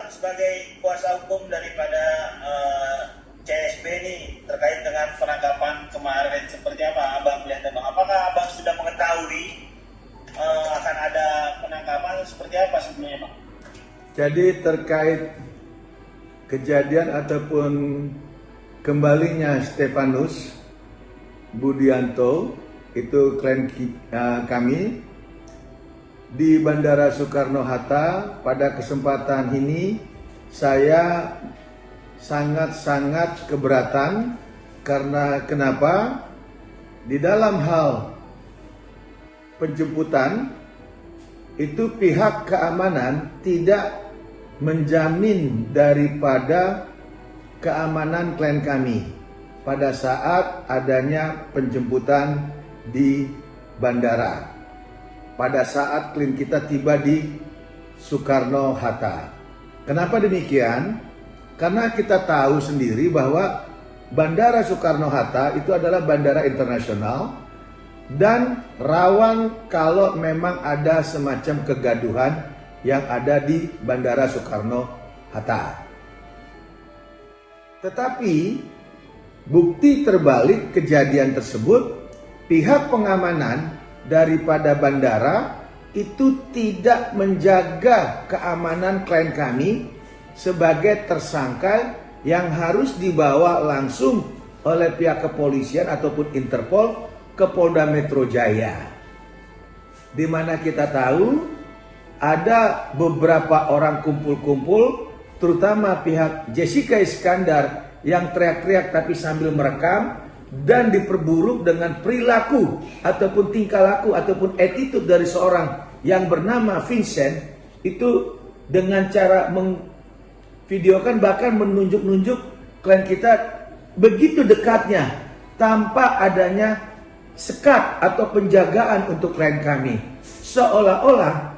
Sebagai kuasa hukum daripada CSB ini terkait dengan penangkapan kemarin, seperti apa Abang melihat, Abang? Apakah Abang sudah mengetahui akan ada penangkapan seperti apa sebelumnya, Bang? Jadi terkait kejadian ataupun kembalinya Stefanus Budianto, itu klien kami di Bandara Soekarno-Hatta, pada kesempatan ini saya sangat-sangat keberatan. Karena kenapa? Di dalam hal penjemputan itu pihak keamanan tidak menjamin daripada keamanan klien kami pada saat adanya penjemputan di bandara, pada saat klien kita tiba di Soekarno-Hatta. Kenapa demikian? Karena kita tahu sendiri bahwa Bandara Soekarno-Hatta itu adalah bandara internasional dan rawan kalau memang ada semacam kegaduhan yang ada di Bandara Soekarno-Hatta. Tetapi bukti terbalik kejadian tersebut, pihak pengamanan daripada bandara itu tidak menjaga keamanan klien kami sebagai tersangka yang harus dibawa langsung oleh pihak kepolisian ataupun Interpol ke Polda Metro Jaya. Di mana kita tahu ada beberapa orang kumpul-kumpul, terutama pihak Jessica Iskandar yang teriak-teriak tapi sambil merekam, dan diperburuk dengan perilaku ataupun tingkah laku ataupun attitude dari seorang yang bernama Vincent, itu dengan cara videokan bahkan menunjuk-nunjuk klien kita begitu dekatnya tanpa adanya sekat atau penjagaan untuk klien kami, seolah-olah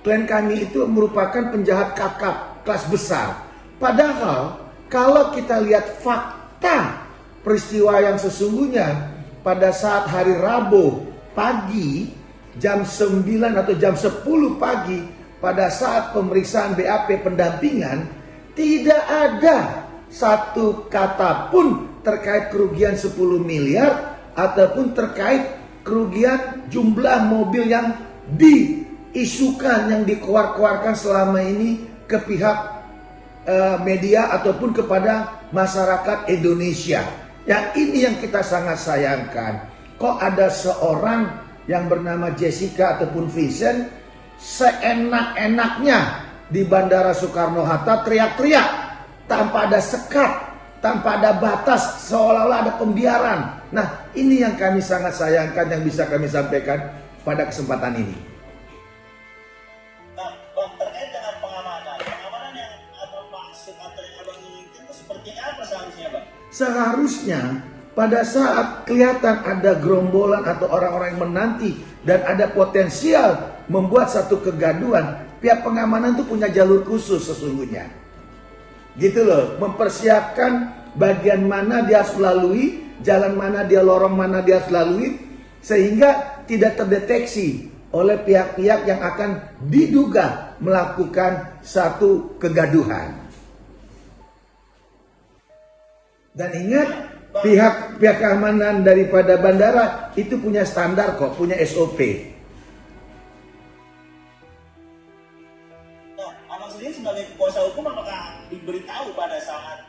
klien kami itu merupakan penjahat kakap kelas besar. Padahal kalau kita lihat fakta peristiwa yang sesungguhnya, pada saat hari Rabu pagi jam 9 atau jam 10 pagi, pada saat pemeriksaan BAP pendampingan, tidak ada satu kata pun terkait kerugian 10 miliar ataupun terkait kerugian jumlah mobil yang diisukan, yang dikeluarkan selama ini ke pihak media ataupun kepada masyarakat Indonesia. Yang ini yang kita sangat sayangkan. Kok ada seorang yang bernama Jessica ataupun Vincent seenak-enaknya di Bandara Soekarno-Hatta teriak-teriak tanpa ada sekat, tanpa ada batas, seolah-olah ada pembiaran. Nah, ini yang kami sangat sayangkan yang bisa kami sampaikan pada kesempatan ini. Nah, Bang, terkait dengan pengamanan yang Abang maksud atau yang Abang inginkan itu seperti apa seharusnya, Bang? Seharusnya pada saat kelihatan ada gerombolan atau orang-orang yang menanti dan ada potensial membuat satu kegaduhan, pihak pengamanan itu punya jalur khusus sesungguhnya. Gitu loh, mempersiapkan bagian mana dia harus lalui, jalan mana dia, lorong mana dia harus lalui, sehingga tidak terdeteksi oleh pihak-pihak yang akan diduga melakukan satu kegaduhan. Dan ingat, pihak keamanan daripada bandara itu punya standar kok, punya SOP. Nah, Abang sendiri sebagai kuasa hukum apakah diberitahu pada saat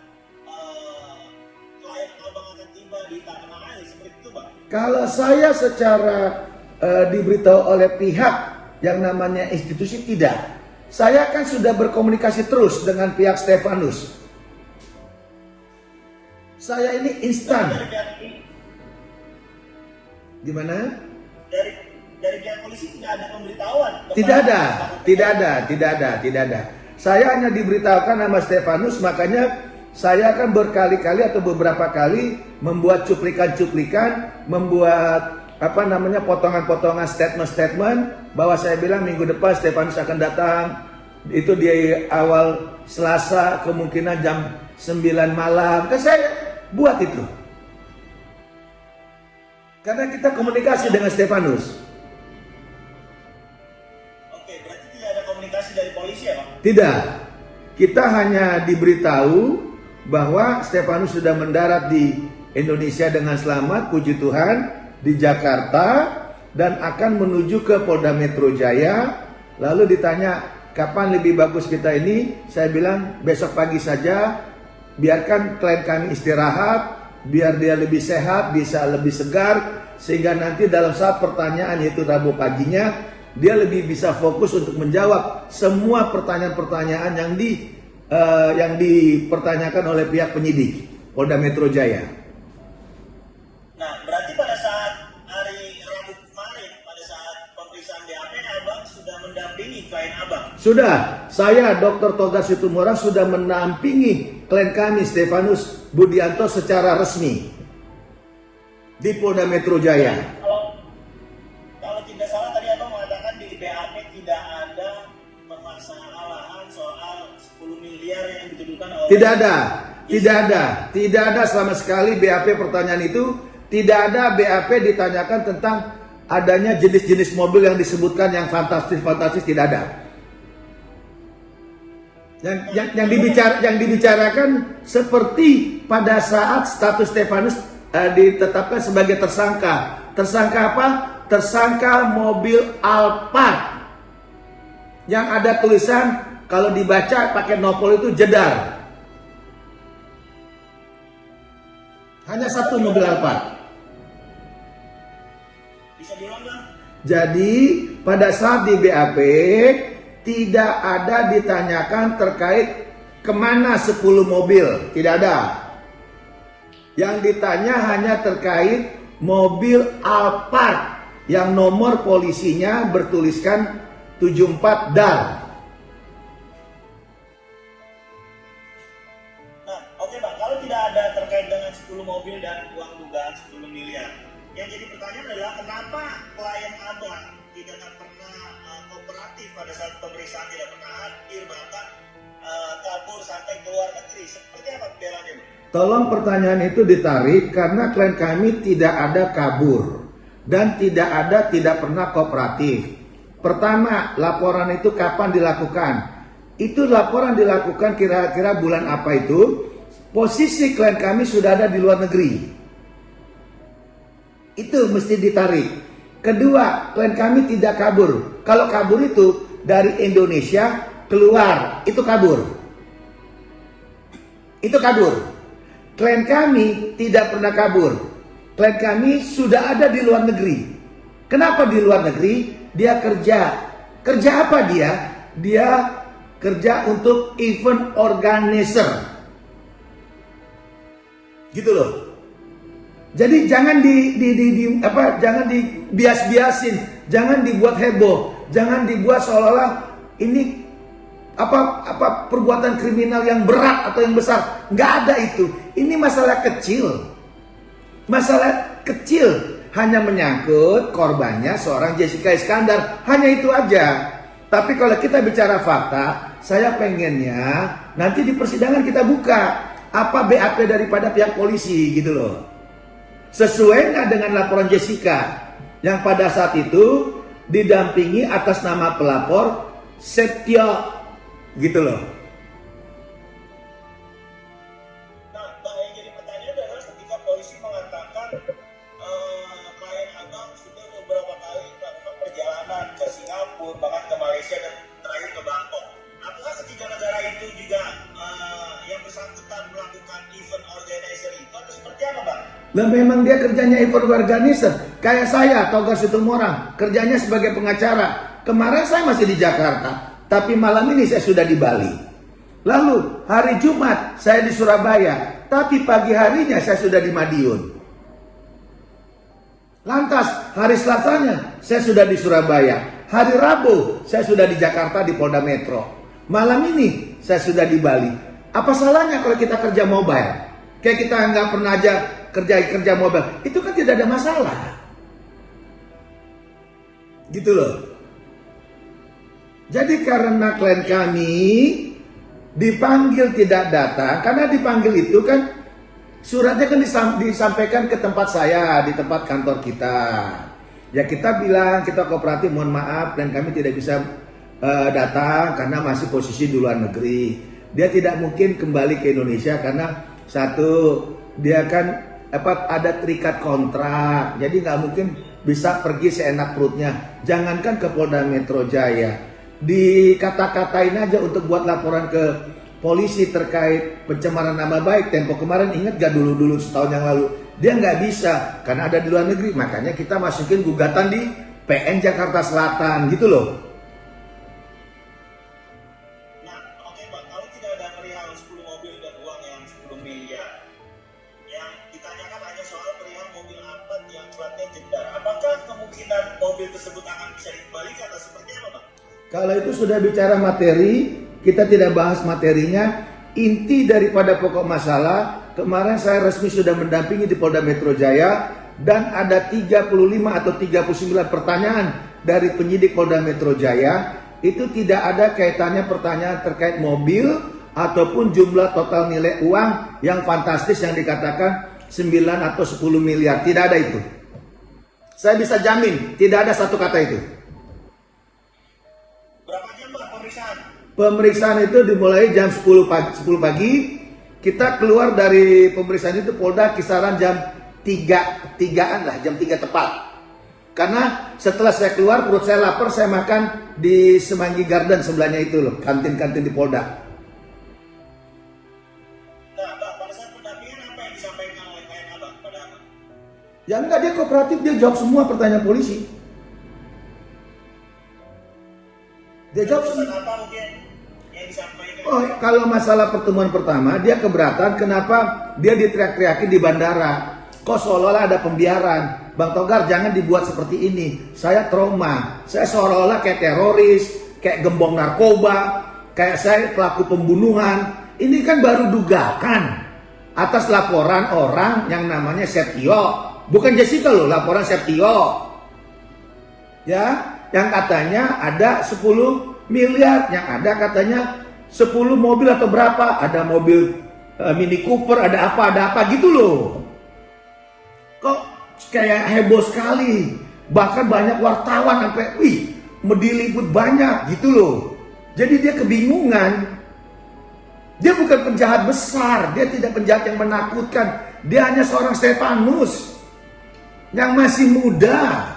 klien Abang akan tiba di tanah air seperti itu, Bang? Kalau saya secara diberitahu oleh pihak yang namanya institusi, tidak. Saya kan sudah berkomunikasi terus dengan pihak Stefanus. Saya ini instan. Dari pihak ini, Gimana? dari pihak polisi tidak ada pemberitahuan. Tidak ada. Saya hanya diberitahukan nama Stefanus, makanya saya akan berkali-kali atau beberapa kali membuat cuplikan-cuplikan, membuat potongan-potongan statement-statement bahwa saya bilang minggu depan Stefanus akan datang. Itu di awal Selasa, kemungkinan jam 9 malam. Kan saya buat itu. Karena kita komunikasi dengan Stefanus. Oke, berarti tidak ada komunikasi dari polisi ya Pak? Tidak. Kita hanya diberitahu bahwa Stefanus sudah mendarat di Indonesia dengan selamat, puji Tuhan, di Jakarta, dan akan menuju ke Polda Metro Jaya. Lalu ditanya, kapan lebih bagus kita ini? Saya bilang, besok pagi saja, biarkan klien kami istirahat, biar dia lebih sehat, bisa lebih segar, sehingga nanti dalam saat pertanyaan, yaitu Rabu paginya, dia lebih bisa fokus untuk menjawab semua pertanyaan-pertanyaan yang dipertanyakan oleh pihak penyidik Polda Metro Jaya. Nah, berarti pada saat hari Rabu kemarin, pada saat pemeriksaan BAP, Abang sudah mendampingi klien Abang? Sudah, saya Dr. Toga Situmorang sudah menampingi klien kami Stefanus Budianto secara resmi di Polda Metro Jaya. Kalau tidak salah tadi Abang mengatakan di BAP tidak ada permasalahan soal 10 miliar yang dituduhkan oleh... Tidak ada sama sekali BAP pertanyaan itu. Tidak ada BAP ditanyakan tentang adanya jenis-jenis mobil yang disebutkan yang fantastis, tidak ada. Yang dibicarakan seperti pada saat status Stefanus ditetapkan sebagai tersangka. Tersangka apa? Tersangka mobil Alphard yang ada tulisan, kalau dibaca pakai nopol itu jedar. Hanya satu mobil Alphard. Bisa diulang Bang? Jadi pada saat di BAP tidak ada ditanyakan terkait kemana 10 mobil, tidak ada. Yang ditanya hanya terkait mobil Alphard yang nomor polisinya bertuliskan 74 DAR. Nah, oke Bang, kalau tidak ada terkait dengan 10 mobil dan uang dugaan 10 miliar, yang jadi pertanyaan adalah kenapa klien Abang tidak pernah kooperatif pada saat pemeriksaan, tidak pernah hadir, bahkan kabur sampai ke luar negeri. Seperti apa pembelaannya Bang? Tolong pertanyaan itu ditarik karena klien kami tidak ada kabur dan tidak pernah kooperatif. Pertama, laporan itu kapan dilakukan? Itu laporan dilakukan kira-kira bulan apa itu? Posisi klien kami sudah ada di luar negeri. Itu mesti ditarik. Kedua, klien kami tidak kabur. Kalau kabur itu dari Indonesia keluar, itu kabur. Itu kabur. Klien kami tidak pernah kabur. Klien kami sudah ada di luar negeri. Kenapa di luar negeri? Dia kerja. Kerja apa dia? Dia kerja untuk event organizer. Gitu loh. Jadi jangan jangan dibias-biasin, jangan dibuat heboh, jangan dibuat seolah-olah ini perbuatan kriminal yang berat atau yang besar. Nggak ada itu. Ini masalah kecil. Masalah kecil, hanya menyangkut korbannya seorang Jessica Iskandar. Hanya itu aja. Tapi kalau kita bicara fakta, saya pengennya nanti di persidangan kita buka apa BAP daripada pihak polisi gitu loh. Sesuai nggak dengan laporan Jessica yang pada saat itu didampingi atas nama pelapor Setio gitu loh. Nah, Bang, yang jadi pertanyaan adalah ketika polisi mengatakan klien Abang sudah beberapa kali melakukan perjalanan ke Singapura, bahkan ke Malaysia dan terakhir ke Bangkok. Apakah ketiga negara itu juga yang bersangkutan melakukan event organizer itu atau seperti apa Bang? Lah memang dia kerjanya event organizer. Kayak saya, Toga Situmorang, kerjanya sebagai pengacara. Kemarin saya masih di Jakarta. tapi malam ini saya sudah di Bali. Lalu hari Jumat saya di Surabaya, tapi pagi harinya saya sudah di Madiun. Lantas hari Selasanya saya sudah di Surabaya, hari Rabu saya sudah di Jakarta di Polda Metro. Malam ini saya sudah di Bali. Apa salahnya kalau kita kerja mobile? Kayak kita nggak pernah aja kerja mobile, itu kan tidak ada masalah. Gitu loh. Jadi karena klien kami dipanggil tidak datang, karena dipanggil itu kan suratnya kan disampaikan ke tempat saya, di tempat kantor kita. Ya kita bilang, kita kooperatif mohon maaf dan kami tidak bisa datang karena masih posisi di luar negeri. Dia tidak mungkin kembali ke Indonesia karena satu, dia kan ada terikat kontrak, jadi nggak mungkin bisa pergi seenak perutnya. Jangankan ke Polda Metro Jaya, dikata-katain aja untuk buat laporan ke polisi terkait pencemaran nama baik. Tempo kemarin ingat gak dulu setahun yang lalu, dia nggak bisa karena ada di luar negeri. Makanya kita masukin gugatan di PN Jakarta Selatan gitu loh. Nah, oke Pak, kalau tidak ada perihal 10 mobil dan uang yang 10 miliar, yang ditanyakan hanya soal perihal mobil Alphard yang platnya Jeddah, apakah kemungkinan mobil tersebut akan bisa dikembalikan atau seperti apa Pak? Kalau itu sudah bicara materi, kita tidak bahas materinya. Inti daripada pokok masalah, kemarin saya resmi sudah mendampingi di Polda Metro Jaya dan ada 35 atau 39 pertanyaan dari penyidik Polda Metro Jaya. Itu tidak ada kaitannya pertanyaan terkait mobil ataupun jumlah total nilai uang yang fantastis yang dikatakan 9 atau 10 miliar. Tidak ada itu. Saya bisa jamin tidak ada satu kata itu. Berapa jam Pak pemeriksaan? Pemeriksaan itu dimulai jam 10 pagi. Kita keluar dari pemeriksaan itu Polda kisaran jam 3-an lah, jam 3 tepat. Karena setelah saya keluar perut saya lapar, saya makan di Semanggi Garden sebelahnya itu loh, kantin-kantin di Polda. Nah Pak, pada saat pendampingan apa yang disampaikan oleh klien Abang pada Abang? Ya enggak, dia kooperatif, dia jawab semua pertanyaan polisi. Dia jawab semua. Apa mungkin yang disampaikan? Oh, kalau masalah pertemuan pertama, dia keberatan kenapa dia diteriak-teriakin di bandara. Kok seolah-olah ada pembiaran. Bang Togar, jangan dibuat seperti ini. Saya trauma. Saya seolah-olah kayak teroris, kayak gembong narkoba, kayak saya pelaku pembunuhan. Ini kan baru dugaan atas laporan orang yang namanya Septio. Bukan Jessica loh, laporan Septio. Ya, yang katanya ada 10 miliar, yang ada katanya 10 mobil atau berapa, ada mobil Mini Cooper, ada apa gitu loh. Kok kayak heboh sekali, bahkan banyak wartawan sampai diliput banyak gitu loh. Jadi dia kebingungan. Dia bukan penjahat besar, dia tidak penjahat yang menakutkan, dia hanya seorang Stefanus yang masih muda.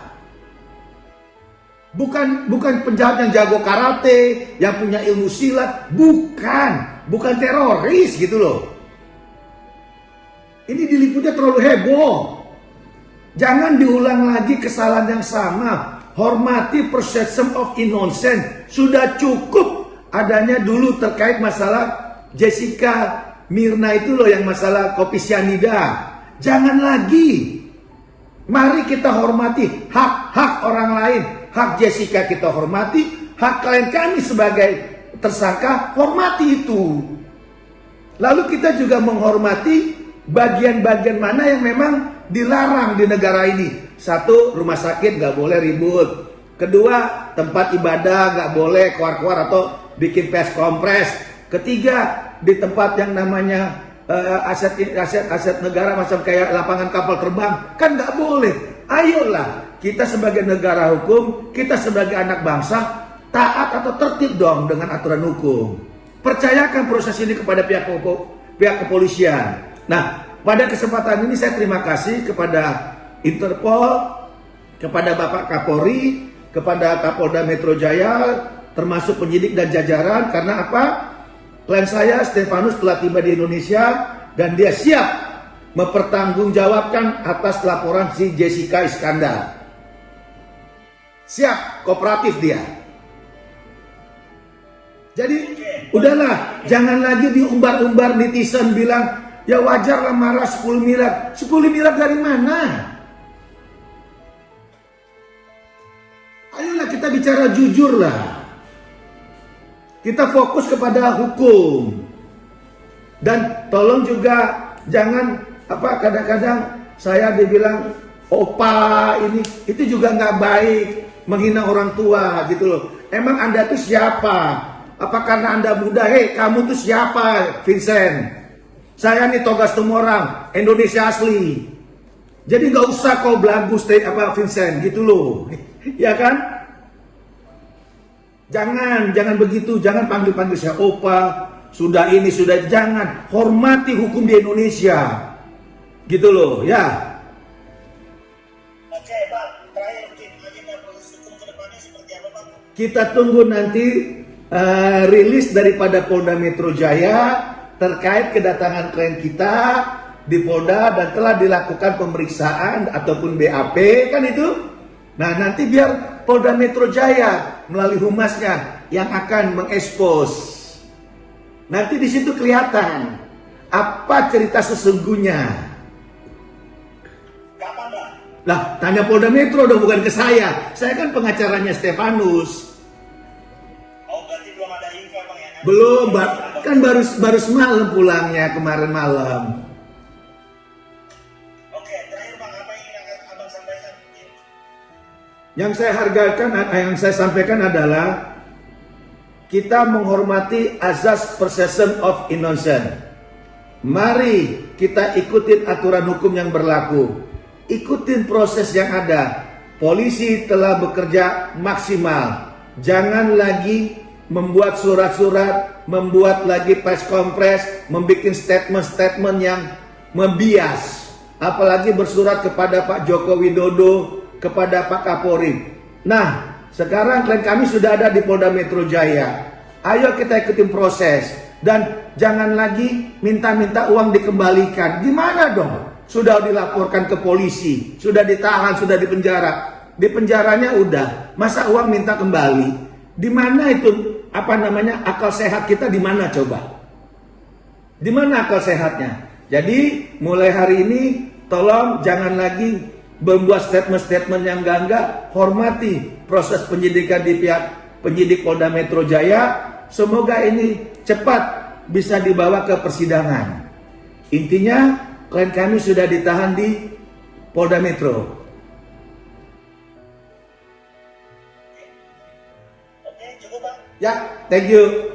Bukan penjahat yang jago karate, yang punya ilmu silat, bukan teroris gitu loh. Ini diliputnya terlalu heboh. Jangan diulang lagi kesalahan yang sama. Hormati presumption of innocence. Sudah cukup adanya dulu terkait masalah Jessica Mirna itu loh, yang masalah kopi cyanida. Jangan lagi. Mari kita hormati hak-hak orang lain. Hak Jessica kita hormati, hak klien kami sebagai tersangka hormati itu. Lalu kita juga menghormati bagian-bagian mana yang memang dilarang di negara ini. Satu, rumah sakit nggak boleh ribut. Kedua, tempat ibadah nggak boleh keluar-keluar atau bikin pes kompres. Ketiga, di tempat yang namanya aset negara macam kayak lapangan kapal terbang kan nggak boleh. Ayolah, kita sebagai negara hukum, kita sebagai anak bangsa taat atau tertib dong dengan aturan hukum. Percayakan proses ini kepada pihak kepolisian. Nah, pada kesempatan ini saya terima kasih kepada Interpol, kepada Bapak Kapolri, kepada Kapolda Metro Jaya, termasuk penyidik dan jajaran. Karena apa? Klien saya Stefanus telah tiba di Indonesia dan dia siap mempertanggungjawabkan atas laporan si Jessica Iskandar. Siap, kooperatif dia. Jadi udahlah, jangan lagi diumbar-umbar netizen bilang ya wajar lah marah 10 miliar. 10 miliar dari mana? Ayolah kita bicara jujur lah. Kita fokus kepada hukum. Dan tolong juga jangan kadang-kadang saya dibilang opa ini, itu juga nggak baik, menghina orang tua gitu loh. Emang Anda tuh siapa? Apa karena Anda muda? Hei, kamu tuh siapa, Vincent? Saya nih Togas Tumorang, Indonesia asli. Jadi nggak usah kau belagu Vincent gitu loh. Ya kan? Jangan begitu, jangan panggil-panggil saya opa, sudah ini, sudah jangan. Hormati hukum di Indonesia. Gitu loh, ya. Oke, Bang. Terakhir mungkin agenda proses hukum ke depannya seperti apa, Bang? Kita tunggu nanti rilis daripada Polda Metro Jaya terkait kedatangan klien kita di Polda dan telah dilakukan pemeriksaan ataupun BAP kan itu. Nah nanti biar Polda Metro Jaya melalui humasnya yang akan mengekspos. Nanti di situ kelihatan apa cerita sesungguhnya. Kapan, Bang? Lah tanya Polda Metro dong, bukan ke saya. Saya kan pengacaranya Stefanus. Belum, kan baru semalam pulangnya, kemarin malam. Oke, terakhir Bang, apa yang ingin Abang sampaikan? Yang saya hargakan, yang saya sampaikan adalah kita menghormati azas presumption of innocence. Mari kita ikutin aturan hukum yang berlaku. Ikutin proses yang ada. Polisi telah bekerja maksimal. Jangan lagi membuat surat-surat, membuat lagi press conference, membuat statement-statement yang membias. Apalagi bersurat kepada Pak Joko Widodo, kepada Pak Kapolri. Nah, sekarang klien kami sudah ada di Polda Metro Jaya. Ayo kita ikutin proses. Dan jangan lagi minta-minta uang dikembalikan. Gimana dong? Sudah dilaporkan ke polisi, sudah ditahan, sudah dipenjara. Di penjaranya udah, masa uang minta kembali? Di mana itu akal sehat kita di mana coba? Di mana akal sehatnya? Jadi mulai hari ini tolong jangan lagi membuat statement-statement yang enggak, hormati proses penyidikan di pihak penyidik Polda Metro Jaya. Semoga ini cepat bisa dibawa ke persidangan. Intinya klien kami sudah ditahan di Polda Metro. Oke, cukup, Bang. Ya, thank you.